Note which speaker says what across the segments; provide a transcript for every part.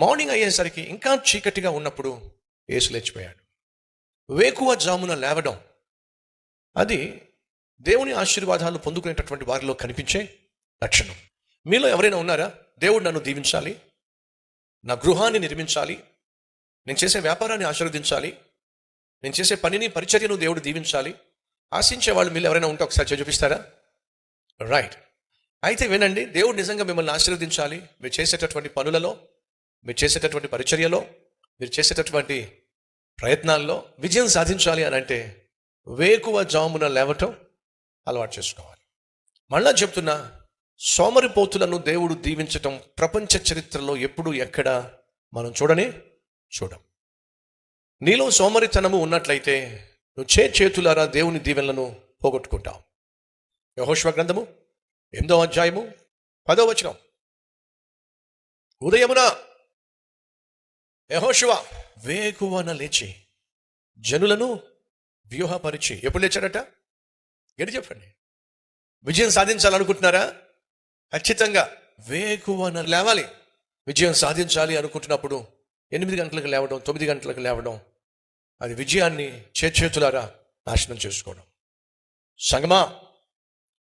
Speaker 1: Morning అయ్యేసరికి ఇంకా చీకటిగా ఉన్నప్పుడు యేసు లేచిపోయాడు. వేకువ జామున లేవడం అది దేవుని ఆశీర్వాదాలు పొందుకునేటటువంటి వారిలో కనిపించే లక్షణం. మీలో ఎవరైనా ఉన్నారా? దేవుడు నన్ను దీవించాలి, నా గృహాన్ని నిర్మించాలి, నేను చేసే వ్యాపారాన్ని ఆశీర్వదించాలి, నేను చేసే పనిని పరిచర్యను దేవుడు దీవించాలి ఆశించే వాళ్ళు మీరు ఎవరైనా ఉంటే ఒకసారి చూపిస్తారా? రైట్. అయితే వినండి, దేవుడు నిజంగా మిమ్మల్ని ఆశీర్వదించాలి, మీరు చేసేటటువంటి పనులలో, మీరు చేసేటటువంటి పరిచర్యలో, మీరు చేసేటటువంటి ప్రయత్నాల్లో విజయం సాధించాలి అని అంటే వేకువ జామున లేవటం అలవాటు చేసుకోవాలి. మళ్ళా చెప్తున్నా, సోమరిపోతులను దేవుడు దీవించటం ప్రపంచ చరిత్రలో ఎప్పుడు ఎక్కడ మనం చూడం. నీలో సోమరితనము ఉన్నట్లయితే నువ్వు చేతులారా దేవుని దీవెనలను పోగొట్టుకుంటావు. యెహోషువ గ్రంథము 8వ అధ్యాయము 10వ వచనం. ఉదయమున యెహోషువ వేకువన లేచి జనులను వ్యూహపరిచి. ఎప్పుడు లేచాడట? గడి చెప్పండి. విజయం సాధించాలనుకుంటున్నారా? ఖచ్చితంగా వేకువన లేవాలి. విజయం సాధించాలి అనుకుంటున్నప్పుడు 8 గంటలకు లేవడం, 9 గంటలకు లేవడం, అది విజయాన్ని చేతులారా నాశనం చేసుకోవడం. సంగమా,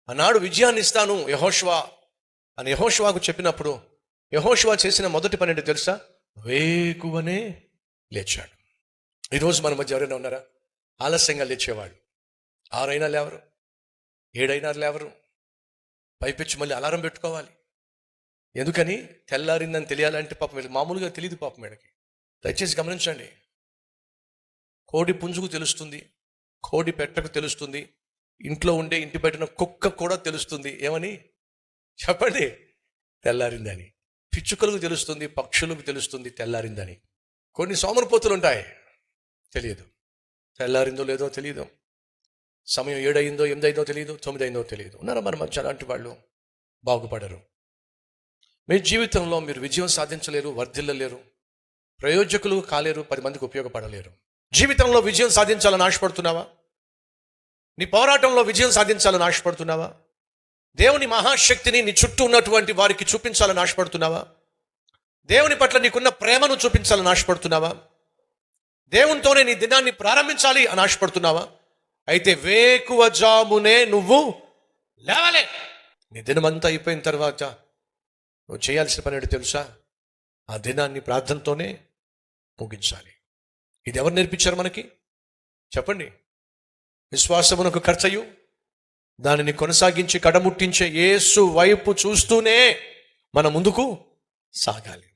Speaker 1: ఆనాడు విజయాన్ని ఇస్తాను యెహోషువ అని యెహోషువకు చెప్పినప్పుడు యెహోషువ చేసిన మొదటి పని ఏంటో తెలుసా? వేకువనే లేచాడు. ఈరోజు మన మధ్య ఎవరైనా ఉన్నారా? ఆలస్యంగా లేచేవాళ్ళు. 6 అయినా లేవరు, 7 అయినా లేవరు, పైపెచ్చి మళ్ళీ అలారం పెట్టుకోవాలి. ఎందుకని? తెల్లారిందని తెలియాలంటే పాపం వీళ్ళకి మామూలుగా తెలియదు. పాపం వీళ్ళకి దయచేసి గమనించండి. కోడి పుంజుకు తెలుస్తుంది, కోడి పెట్టకు తెలుస్తుంది, ఇంట్లో ఉండే ఇంటి బయటన కుక్క కూడా తెలుస్తుంది. ఏమని చెప్పండి? తెల్లారిందని. పిచ్చుకలకు తెలుస్తుంది, పక్షులకు తెలుస్తుంది తెల్లారిందని. కొన్ని సోమరిపోతులు ఉంటాయి, తెలియదు. తెల్లారిందో లేదో తెలియదు, సమయం 7 అయిందో 8 అయిందో తెలియదు, 9 అయిందో తెలియదు. ఉన్నారా మన మధ్య అలాంటి వాళ్ళు? బాగుపడరు. మీ జీవితంలో మీరు విజయం సాధించలేరు, వర్ధిల్లలేరు, ప్రయోజకులు కాలేరు, 10 మందికి ఉపయోగపడలేరు. జీవితంలో విజయం సాధించాలని ఆశపడుతున్నావా? నీ పోరాటంలో విజయం సాధించాలని ఆశపడుతున్నావా? దేవుని మహాశక్తిని నీ చుట్టూ ఉన్నటువంటి వారికి చూపించాలని ఆశపడుతున్నావా? దేవుని పట్ల నీకున్న ప్రేమను చూపించాలని ఆశపడుతున్నావా? దేవునితోనే నీ దినాన్ని ప్రారంభించాలి అని ఆశపడుతున్నావా? అయితే వేకువ జామునే నువ్వు లేవాలి. నీ దినమంతా అయిపోయిన తర్వాత నువ్వు చేయాల్సిన పని ఏంటో తెలుసా? ఆ దినాన్ని ప్రార్థనతోనే ముగించాలి. ఇది ఎవరు నేర్పించారు మనకి? చెప్పండి. విశ్వాసమునకు ఖర్చయు దానిని కొనసాగించి కడముట్టించే యేసు వైపు చూస్తూనే మనం ముందుకు సాగాలి.